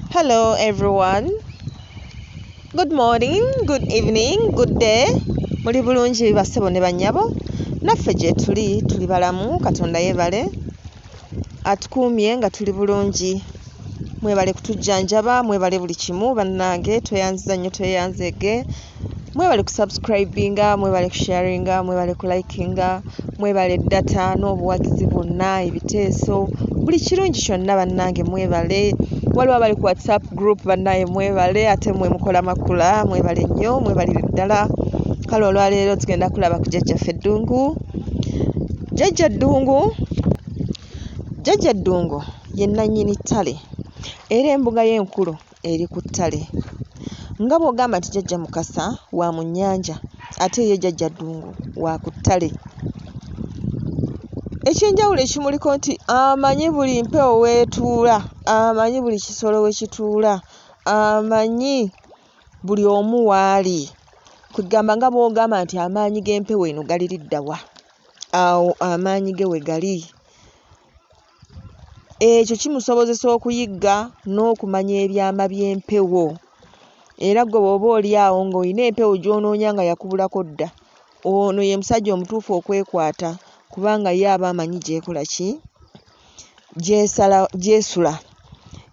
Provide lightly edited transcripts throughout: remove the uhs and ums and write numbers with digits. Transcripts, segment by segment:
Hello everyone. Good morning, good evening, good day. Muli bulungi bassebo ne bannyabo. Naffe gye tuli balamu, Katonda yeebale. Atukuumye nga tuli bulungi. Mwebale kutujjanjaba, mwebale buli kimu bannange, tweyanziza nnyo tweyanzege. Mwebale kusubscribinga, mwebale kusharinga, mwebale kulikinga, mwebale data n'obuwagizi bwonna, ebiteeso, buli kirungi kyonna bannange mwebale. Waliwo abali ku WhatsApp group bannange mwebale, ate mwe mukola makula mwebale nnyo, mwebalire ddala. Kale olwaleero tugenda kulaba ku Jajjaffe Ddungu. Jajja Ddungu, Jajja Ddungu ye nannyini ttale era embuga y'enkulu eri ku ttale. Nga bw'ogamba nti Jajja Mukasa wa mu nnyanja ate ye Jajja Ddungu wa ku ttale. Ekyenjawulo ekimuliko nti amanyi buli mpewo weetuula, amanyi buli kisolo we kituula, amanyi buli omu waali. Kugamba nga bw'ogamba nti amaanyi g'empewo eno galiridda wa? Awo amaanyi ge we gali. Ekyo kimusobozesa okuyigga n'okumanya ebyama by'empewo. Era gwe bw'oba oli awo ng'olina empewo gy'onoonya nga yakubulako dda, ono ye musajja omutuufu okwekwata kubanga ye aba amanyi gy'ekola ki? Gy'esula.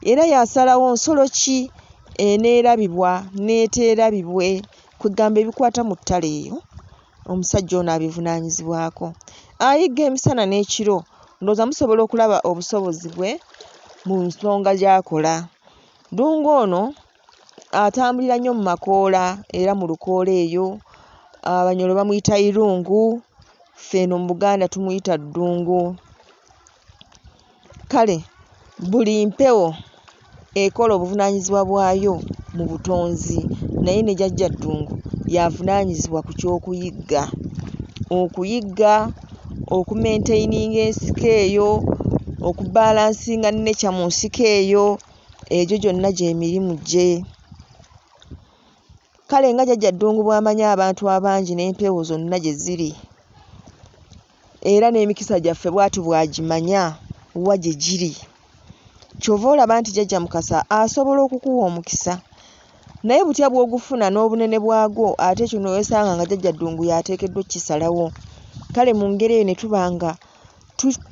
Era y'asalawo nsolo ki eneerabibwa n'eteerabibwe, kugamba ebikwata mu ttale eyo, omusajja ono abivunaanyizibwako. Ayigga emisana n'ekiro, ndowooza musobola okulaba obusobozi bwe mu nsonga gy'akola. Ddungu ono atambulira nnyo mu makoola era mu lukoola eyo Abanyoro bamuyita Irungu, ffe eno mu Buganda tumuyita Ddungu. Kale buli mpewo ekola obuvunaanyizibwa bwayo mu butonzi, naye ne Jajja Ddungu y'avunaanyizibwa ku ky'okuyigga. Okuyigga, okumentaininga ensiko eyo, okubalansinga nature mu nsiko eyo, egyo gyonna gy'emirimu gye. Kale nga Jajja Ddungu bw'amanyi abantu abangi n'empewo zonna gye ziri, era n'emikisa gyaffe bw'ati bw'agimanya wa gye giri. Kyova olaba nti Jajja Mukasa asobola okukuwa omukisa, naye butya bw'ogufuna n'obunene bwagwo ate ekyo n'owesanga nga Jajja Ddungu y'ateekeddwa okkisalawo. Kale mu ngeri eyo ne tuba nga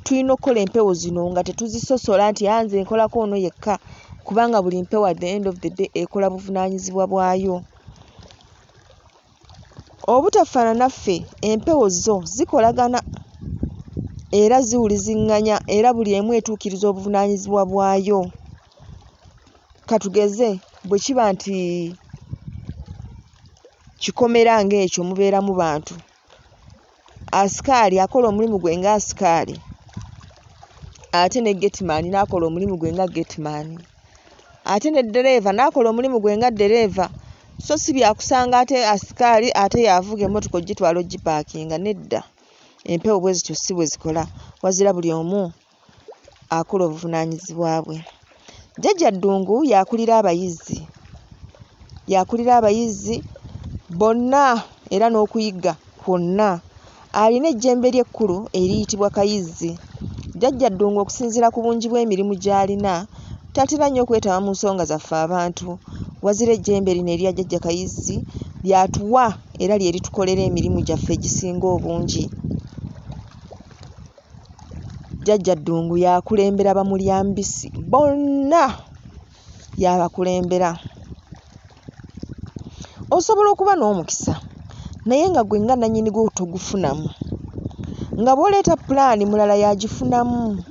tulina okukola empewo zino nga tetuzisosola nti nze nkolako ono yekka, kubanga buli mpewo at the end of the day ekola buvunaanyizibwa bwayo. Obutafaanana ffe, empewo zo zikolagana era ziwuliziŋŋanya era buli emu etuukiriza obuvunaanyizibwa bwayo. Katugeze bwe kiba nti kikomera ng'ekyo mubeeramu bantu, asikaali akola omulimu gwe nga asikaali, ate ne getman n'akola omulimu gwe nga getman, ate ne ddereeva n'akola omulimu gwe nga ddereeva. So si byakusanga ate asikaali ate y'avuga emmotoka ogitwala ogipaakinga, nedda. Empewo bwe zityo si bwe zikola, wazira buli omu akola obuvunaanyizibwa bwe. Jajja Ddungu y'akulira abayizi, y'akulira abayizi bonna era n'okuyigga kwonna. Alina ejjembe ly'ekkulu eriyitibwa Kayizzi. Jajja Ddungu okusinziira ku bungi bw'emirimu gy'alina, tatera nnyo okwetaba mu nsonga zaffe abantu, wazira ejjembe lino erya Jajja Kayizzi ly'atuwa era lye litukolera emirimu gyaffe egisinga obungi. Jajja Ddungu y'akulembera bamulyambisi bonna, y'abakulembera. Osobola okuba n'omukisa naye nga gwe nga nannyini gwo togufunamu, nga bw'oleeta pulaani mulala yagifunamu,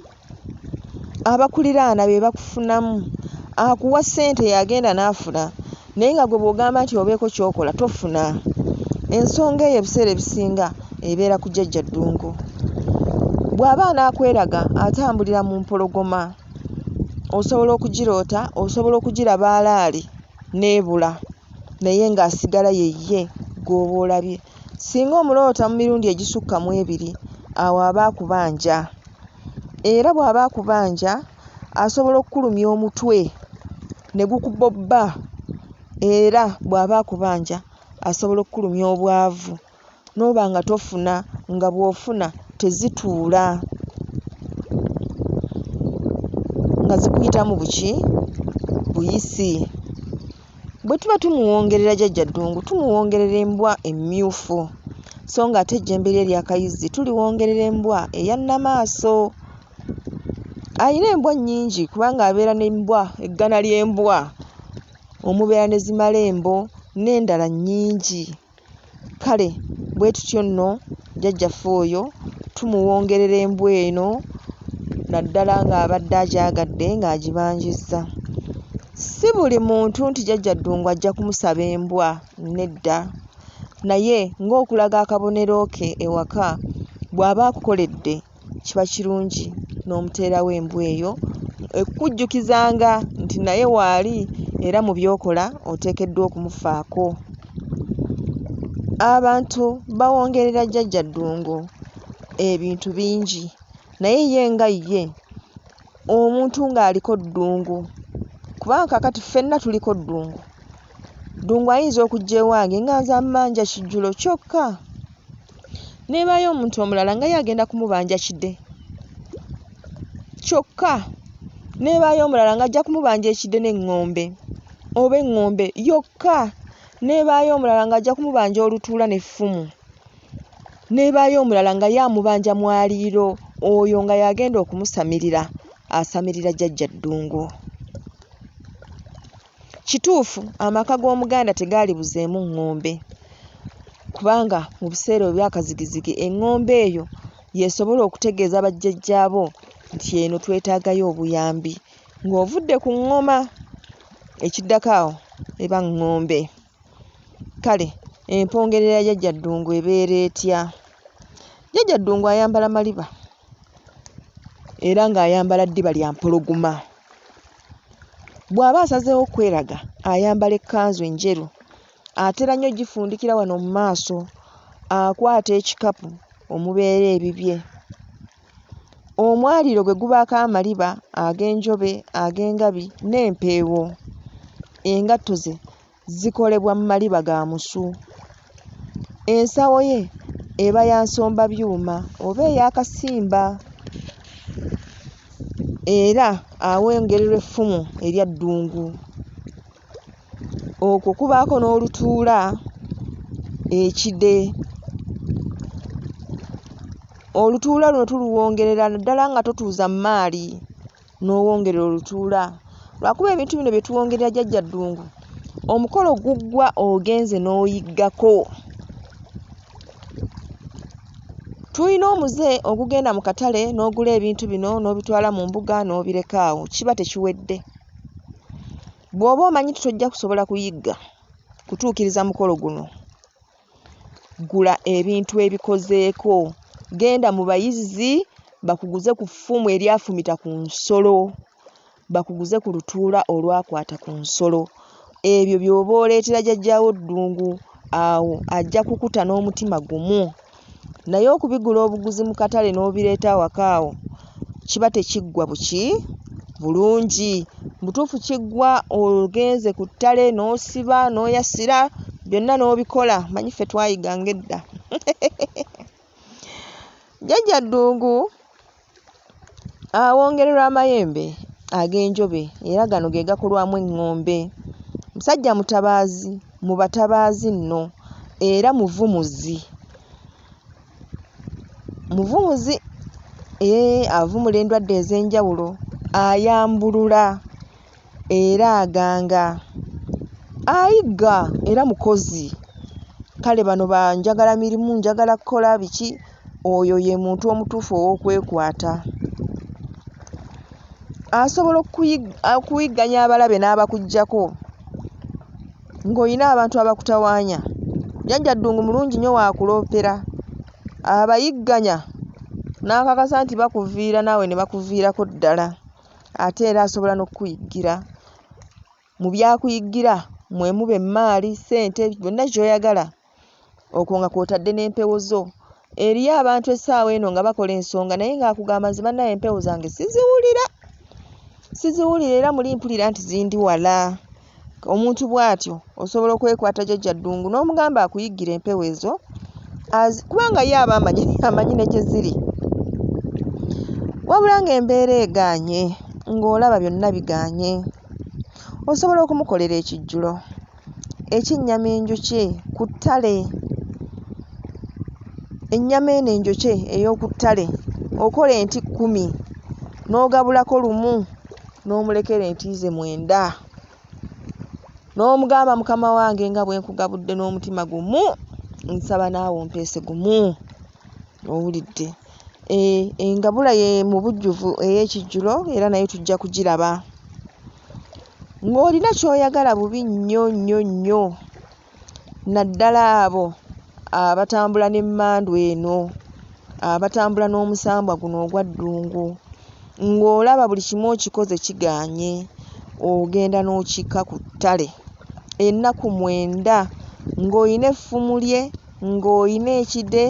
abakuliraana be bakufunamu, akuwa ssente yagenda n'afuna, naye nga gwe bw'ogamba nti obeeko ky'okola tofuna. Ensonga eyo ebiseera ebisinga ebeera ku Jajja Ddungu. Bw'aba anaakweraga atambulira mu mpologoma, osobola okugiroota, osobola okugiraba alaali n'ebula, naye ng'asigala ye gw'oba olabye. Singa omuloota mu mirundi egisukka mu ebiri, awo aba akubanja. Era bw'aba akubanja asobola okukulumya omutwe ne gukubobba, era bw'aba akubanja asobola okukulumya obwavu n'oba nga tofuna, nga bw'ofuna tezituula. nga zikuyita mu buki buyisi. Bwe tuba tumuwongerera Jajja Ddungu tumuwongerera embwa emmyufu, so nga ate ejjembe lye ery'akayizzi tuliwongerera embwa eya nnamaaso. Ayina embwa nnyingi kubanga abeera n'embwa eggana ly'embwa, omubeera ne zimalembo n'endala nnyingi. Kale bwe tutyo nno jjajjaffe oyo tumuwongerera embwa eno naddala ng'abadde agyagadde ng'agibanjizza. Si buli muntu nti Jajja Ddungu ajja kumusaba embwa, nedda. Naye ng'okulaga akabonero ke ewaka bw'aba akukoledde kiba kirungi n'omuteerawo embwa eyo ekkujjukizanga nti naye waali era mu by'okola oteekeddwa okumufaako. Abantu bawongerera Jajja Ddungu ebintu bingi, naye ye nga ye omuntu ng'aliko ddungu, kubanga kakati ffenna tuliko ddungu. Ddungu ayinza okujja ewange nga nze ammanja kijjulo kyokka, neebaayo omuntu omulala nga ye agenda kumubanja kide kyokka, neebaayo omulala ng'ajja kumubanja ekide n'eŋŋombe oba eŋŋombe yokka, neebaayo omulala ng'ajja kumubanja olutuula n'effumu, neebaayo omulala nga ye amubanja mwaliiro, oyo nga y'agenda okumusamirira, asamirira Jajja Ddungu. Kituufu amaka g'Omuganda tegaali buzeemu ŋŋombe, kubanga mu biseera ebyakazigizigi eŋŋombe eyo yeesobola okutegeeza bajjajjaabo nti eno twetaagayo obuyambi, ng'ovudde ku ŋŋoma ekiddako awo eba ŋŋombe. Kale empongerera ya Jajja Ddungu ebeera etya? Jajja Ddungu ayambala maliba era ng'ayambala ddiba lya mpologoma. Bw'aba asazeewo okweraga ayambala ekkanzu enjeru, atera nnyo gifundikira wano mu maaso, akwata ekikapu omubeera ebibye. Omwaliiro gwe gubaako amaliba ag'enjobe, ag'engabi n'empeewo. Engatto ze zikolebwa mu maliba ga musu. Ensawo ye eba ya nsomba byuma oba ey'akasimba. Era awongererwa effumu erya ddungu. Okwo kubaako n'olutuula, ekide. Olutuula luno tuluwongerera naddala nga totuuza mmaali n'owongerera olutuula. Lwakuba ebintu bino bye tuwongerera Jajja Ddungu, omukolo guggwa ogenze n'oyiggako. Tulina omuze ogugenda mu katale n'ogula ebintu bino n'obitwala mu mbuga n'obireka awo, kiba tekiwedde. Bw'oba omanyi tojja kusobola kuyigga kutuukiriza mukolo guno, gula ebintu ebikozeeko. Genda mu bayizzi bakuguze ku ffumu eryafumita ku nsolo, bakuguze ku lutuula olwakwata ku nsolo. Ebyo by'oba oleetera Jajjaawo Ddungu, awo ajja kukuta n'omutima gumu. Naye okubigula obuguzi mu katale n'obireeta awaka awo kiba tekiggwa bulungi. Butuufu kiggwa ogenze ku ttale n'osiba n'oyasira, byonna n'obikola. Manyi ffe twayiganga edda. Jajja Ddungu awongererwa amayembe ag'enjobe era gano ge gakolwamu eŋŋombe. Musajja mutabaazi, mu batabaazi nno, era muvumuzi. Muvumuzi avumula endwadde ez'enjawulo, ayambulula era aganga, ayigga era mukozi. Kale bano banjagala mirimu, njagala kukola biki, oyo ye muntu omutuufu ow'okwekwata. Asobola okuyigganya abalabe n'abakuggyako ng'olina abantu abakutawaanya. Jajja Ddungu mulungi nnyo waakuloopera, abayigganya n'akakasa nti bakuviira naawe ne bakuviirako ddala. Ate era asobola n'okukuyiggira. Mu byakuyiggira mwe muba emmaali, ssente, byonna ky'oyagala. Okwo nga kw'otadde n'empewo zo. Eriyo abantu essaawa eno nga bakola ensonga naye ng'akugamba nti bannaye empewo zange siziwulira era muli mpulira nti zindi wala. Omuntu bw'atyo osobola okwekwata Jajja Ddungu n'omugamba akuyiggira empewo ezo, kubanga ye aba amanyi ne gye ziri. Wabula ng'embeera egaanye, ng'olaba byonna bigaanye. osobola okumukolera ekijjulo eky'ennyama enjokye ku ttale. Ennyama eno enjokye ey'oku ttale okola enti 10 n'ogabulako 1 n'omulekera enti ze 9 n'omugamba mukama wange nga bwe nkugabudde n'omutima gumu nsaba naawe ompeese gumu. Owulidde? Engabula ye mu bujjuvu ey'ekijjulo era nayo tujja kugiraba. Ng'olina ky'oyagala bubi nnyo nnyo nnyo, naddala abo abatambula n'emmandu eno, abatambula n'omusambwa guno ogwa ddungu, ng'olaba buli kimu okikoze kigaanye, ogenda n'okikka ku ttale ennaku 9 ng'olina effumu lye, ng'olina ekide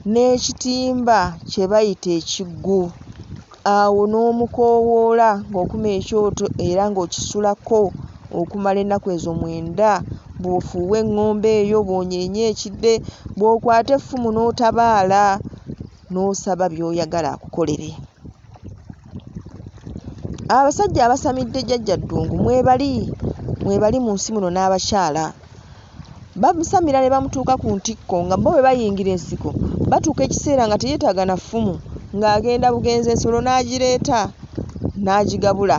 n'ekitimba kye bayita ekiggu. Awo n'omukoowoola ng'okuma ekyoto era ng'okisulako okumala ennaku ezo 9, bw'ofuuwa eŋŋombe eyo, bw'onyeenye ekidde, bw'okwata effumu n'otabaala n'osaba by'oyagala akukolere. Abasajja abasamidde Jajja Ddungu mwebali mu nsi muno n'abakyala. Bamusamira ne bamutuuka ku ntikko nga bo bwe bayingira ensiko batuuka ekiseera nga teyeetaaga na ffumu ng'agenda bugenzi ensolo n'agireeta n'agigabula.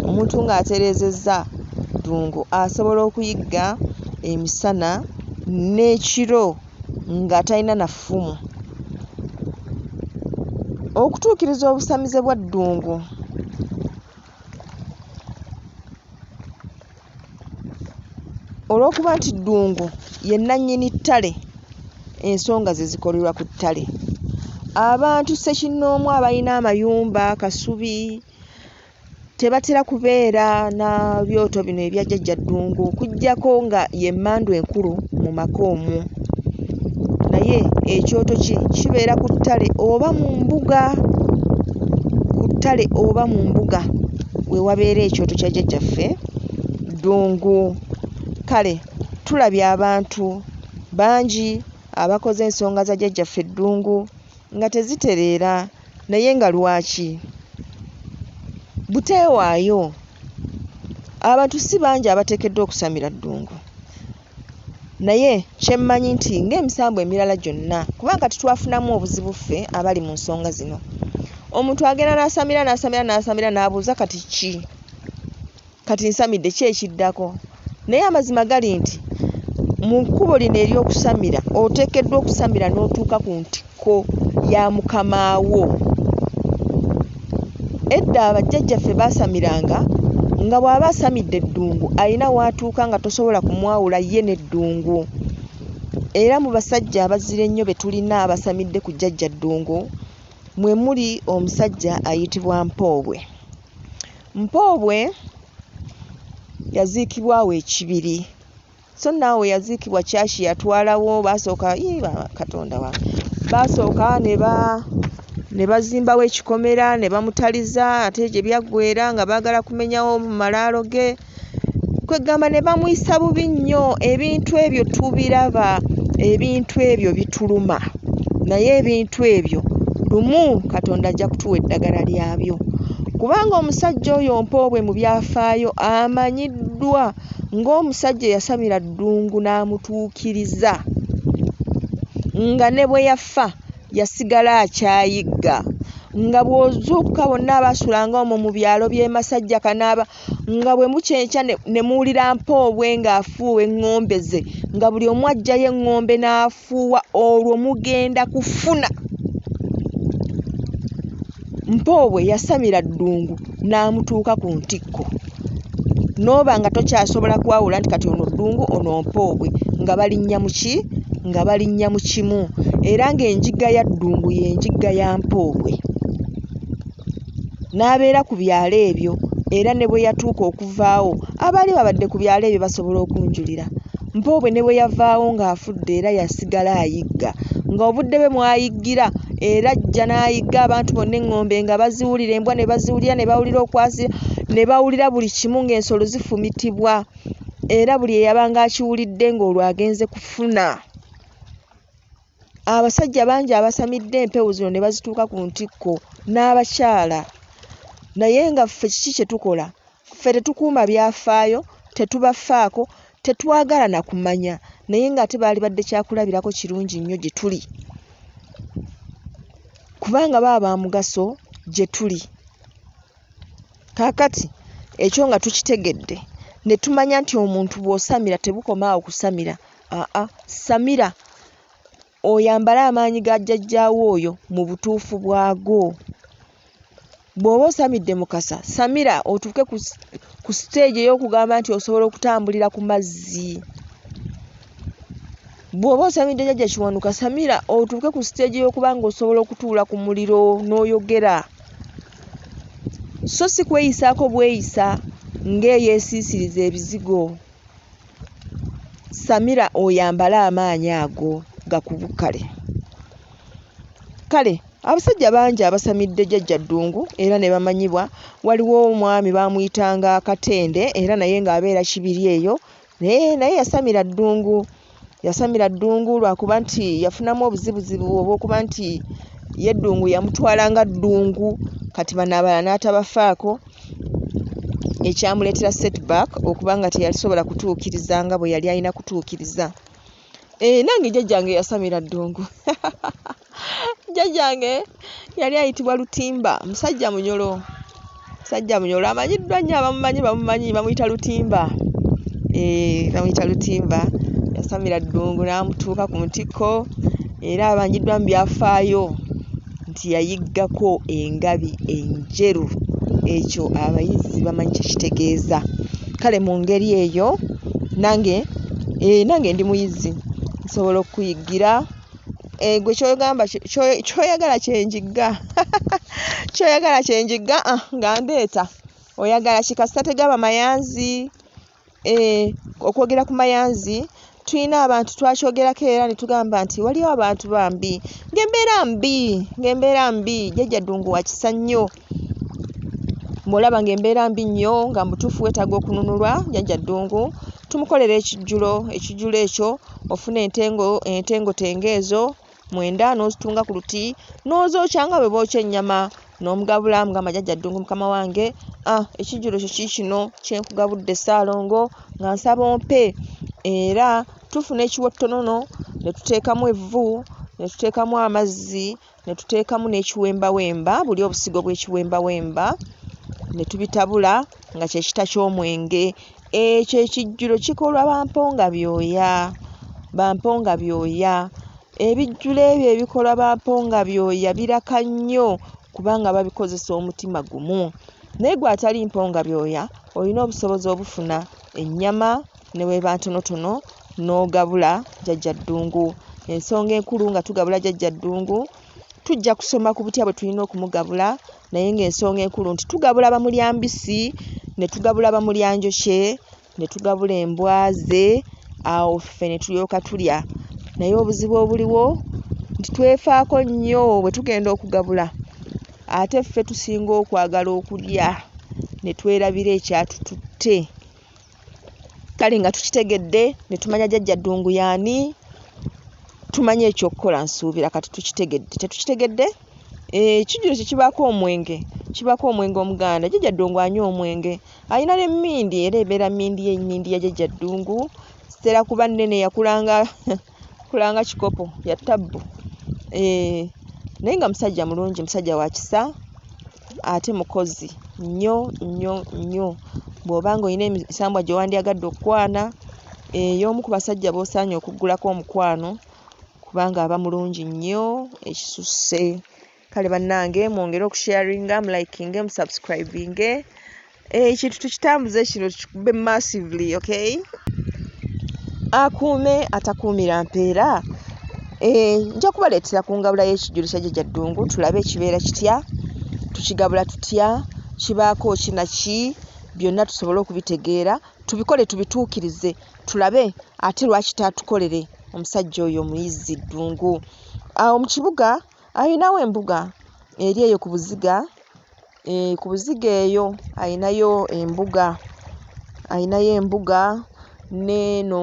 Omuntu ng'atereezezza Ddungu asobola okuyigga emisana n'ekiro nga talina na ffumu. Okutuukiriza obusamize bwa Ddungu, olw'okuba nti Ddungu ye nannyini ttale, ensonga ze zikolerwa ku ttale. Abantu ssekinnoomu abalina amayumba kasubi tebatera kubeera na byoto bino ebya Jajja Ddungu okuggyako nga ye mmandu enkulu mu maka omwo. Naye ekyoto kibeera ku ttale oba mu mbuga, ku ttale oba mu mbuga we wabeera ekyoto kya Jjajjaffe Ddungu. Kale tulabye abantu bangi abakoze ensonga za Jjajjaffe Ddungu nga tezitereera, naye nga lwaki? Buteewaayo. Abantu si bangi abateekeddwa okusamira Ddungu, naye kye mmanyi nti ng'emisambo emirala gyonna, kubanga titwafunamu obuzibu ffe abali mu nsonga zino. Omuntu agenda n'asamira n'abuuza kati ki? Kati nsamidde ki ekiddako? Naye amazima gali nti mu kkubo lino ery'okusamira oteekeddwa okusamira n'otuuka ku ntikko ya mukamaawo. Edda abajjajjaffe baasamiranga nga bw'aba asamidde Ddungu alina w'atuuka nga tosobola kumwawula ye n'Eddungu. Era mu basajja abazira ennyo be tulina abasamidde ku Jjajja Ddungu mwe muli omusajja ayitibwa Mpoobwe. Mpoobwe yaziikibwawo ekibiri, so naawe yaziikibwa kyaki yatwalawo baasooka Katonda wange, baasooka ne bazimbawo ekikomera ne bamutaliza ate gye byaggweera nga baagala kumenyawo mu malaalo ge. Kwegamba ne bamuyisa bubi nnyo. Ebintu ebyo tubiraba, ebintu ebyo bituluma, naye ebintu ebyo lumu Katonda ajja kutuwa eddagala lyabyo. Kubanga omusajja oyo Mpoobwe mu byafaayo amanyiddwa ng'omusajja eyasamira Ddungu n'amutuukiriza, nga ne bwe yafa yasigala akyayigga, nga bw'ozuukuka bonna abaasulanga omwo mu byalo by'e Masajja Kanaaba nga bwe mukyenkya ne muwulira Mpoobwe ng'afuuwa eŋŋombe ze, nga buli omu aggyayo eŋŋombe n'afuuwa, olwo mugenda kufuna. Mpoobwe yasamira Ddungu n'amutuuka ku ntikko, n'oba nga tokyasobola kwawula nti kati ono Ddungu ono Mpoobwe, nga balinnya mu ki? Nga balinnya mu kimu, era ng'enjigga ya Ddungu y'enjigga ya Mpoobwe. N'abeera ku byalo ebyo, era ne bwe yatuuka okuvaawo, abaali babadde ku byalo ebyo basobola okunjulira. Mpoobwe ne bwe yavaawo ng'afudde era yasigala ayigga, nga obudde bwe mwayiggira era ajja n'ayigga abantu bonna eŋŋombe nga baziwulira, embwa ne baziwulira, ne bawulira okwasira, ne bawulira buli kimu ng'ensolo zifumitibwa, era buli eyabanga akiwulidde ng'olwo agenze kufuna. Abasajja bangi abasamidde empewo zino ne bazituuka ku ntikko n'abakyala. Naye nga ffe kiki kye tukola? ffe tetukuuma byafaayo, tetubafaako, tetwagala na kumanya, naye ng'ate baali badde kyakulabirako kirungi nnyo gye tuli, kubanga baba ba mugaso gye tuli. Kaakati ekyo nga tukitegedde ne tumanya nti omuntu bw'osamira tebukoma awo kusamira. Samira oyambale amaanyi ga jjajjaawo oyo mu butuufu bwago. Bw'oba osamidde Mukasa, samira otuuke ku stage ey'okugamba nti osobola okutambulira ku mazzi. Bw'oba osamidde Jjajja Kiwanuka, samira otuuke ku stage ey'okuba ng'osobola okutuula ku muliro n'oyogera. So si kweyisaako bweyisa ng'eyeesiisiriza ebizigo. Samira oyambale amaanyi ago gakubukale. Kale abasajja bangi abasamidde Jjajja Ddungu era ne bamanyibwa. Waliwo omwami baamuyitanga Katende era naye ng'abeera Kibiri eyo, naye yasamira Ddungu. Yasamira Ddungu lwakuba nti yafunamu obuzibuzibu obw'okuba nti ye Ddungu yamutwala nga Ddungu, kati bano abalala n'atabafaako, ekyamuleetera setback okuba nga teyasobola kutuukiriza nga bwe yali alina kutuukiriza. Nange jjajjange yasamira Ddungu. Jjajjange yali ayitibwa Lutimba, musajja munyolo. Musajja munyolo amanyiddwa nnyo, abamumanyi bamuyita Lutimba. Bamuyita Lutimba. Yasamira Ddungu n'amutuuka ku mutikko, era amanyiddwa mu byafaayo nti yayiggako engabi enjeru. Ekyo abayizi bamanyi kye kitegeeza. Kale mu ngeri eyo nange ndi muyizi, nsobola okuyigira. Gwe ky'oyagala kyenjigga. Ky'oyagala kyenjigga nga ndeeta. Oyagala kikasa tegaba mayanzi. Okwogera ku mayanzi, tulina abantu twakyogerako era ne tugamba nti waliwo abantu bambi. Ng'embeera mbi, Jjajja Ddungu wa kisa nnyo. Bw'olaba ng'embeera mbi nnyo nga mutuufu weetaaga okununulwa, Jjajja Ddungu tumukolera ekijjulo ekyo ofuna entengo ezo 9 n'ozitunga ku luti n'ozookya nga bwe bookya ennyama n'omugabula. Mugamba Jjajja Ddungu mukama wange, ekijjulo kyo kiikino kye nkugabudde Ssaalongo, nga nsaba ompe. Era tufuna ekiwottonono ne tuteekamu evvu, ne tuteekamu amazzi, ne tuteekamu n'ekiwembawemba, buli obusigo bw'ekiwembawemba, ne tubitabula nga kye kita ky'omwenge. Ekyo ekijjulo kikolwa bamponga byoya. Ebijjulo ebyo ebikolwa bamponga byoya biraka nnyo kubanga babikozesa omutima gumu. Naye gwe atali mponga byoya olina obusobozi obufuna ennyama ne weeba ntonotono n'ogabula Jjajja Ddungu. Ensonga enkulu nga tugabula Jjajja Ddungu, tujja kusoma ku butya bwe tulina okumugabula, naye ng'ensonga enkulu nti tugabula bamulya mbisi, ne tugabula bamulya njokye, ne tugabula embwa ze, awo ffe ne tulyoka tulya. Naye obuzibu obuliwo nti twefaako nnyo bwe tugenda okugabula, ate ffe tusinga okwagala okulya ne twerabira ekyatututte. Kale nga tukitegedde ne tumanya Jjajja Ddungu y'ani, tumanye ekyokukola nsuubira kati tukitegedde. Tetukitegedde? Ekijjulo kye kibaako omwenge omuganda. Jjajja Ddungu anywa omwenge. Alina n'emmindi era ebeera mmindi ya Jjajja Ddungu. Sitera kuba nnene, yakulanga kikopo ya ttabbu. Naye nga musajja mulungi, musajja wa kisa, ate mukozi nnyo. Bw'oba ng'olina emisambwa gye wandyagadde okukwana, y'omu ku basajja b'osaanye okuggulako omukwano kubanga aba mulungi nnyo ekisusse. Kale bannange mwongere okusharinga, mulikinge, musubscribinge. Ekintu tukitambuze kino tukikube massively, okay? Akuume atakuumira mpeera. Nja kubaleetera ku ngabula y'ekijjulo kya Jjajja Ddungu tulabe ekibeera kitya, tukigabula tutya, kibaako kinaki, byonna tusobole okubitegeera, tubikole tubituukirize, tulabe ate lwaki taatukolere omusajja oyo omuyizi Ddungu. Awo mu kibuga ayinawo embuga eri eyo ku buziga. Ku buziga eyo ayinayo embuga n'eno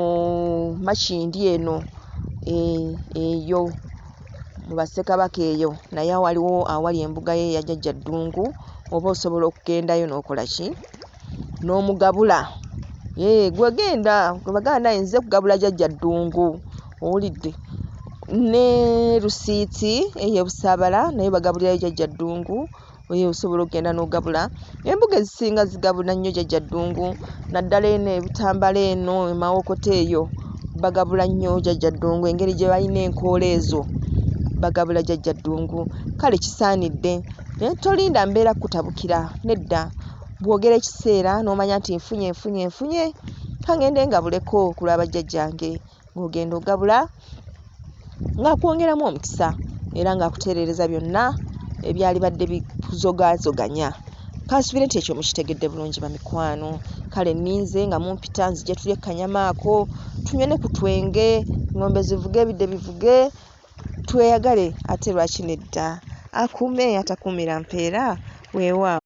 Makindi eno eyo mu Bassekabaka eyo, naye waliwo awali embuga ye ya Jjajja Ddungu. Oba osobola okugendayo n'okola ki? n'omugabula. Gwegenda baganda nze kugabula Jajja Ddungu owulidde ne rusiiti ey'obusaabala naye bagabulirayo Jajja Ddungu osobola okugenda n'ogabula. Embuga ezisinga zigabula nnyo Jajja Ddungu naddala eno Ebitambala eno Emawokota eyo bagabula nnyo Jajja Ddungu engeri gye balina enkoola ezo bagabula Jajja Ddungu. Kale kisaanidde tolinda mbeera kutabukira nedda bwogera ekiseera n'omanya nti nfunye kangende ngabuleko kulaba jjajjange ng'ogenda ogabula ng'akwongeramu omukisa era ng'akutereereza byonna ebyali badde bikuzogazoganya. Kansubire nti ekyo mukitegedde bulungi bamikwano. Kale nninze nga mumpita nzije tulye kanyama ako tunywe ne ku twenge ng'ombe zivuge ebidde bivuge tweyagale ate lwaki nedda akuume atakuumira mpeera weewaawo.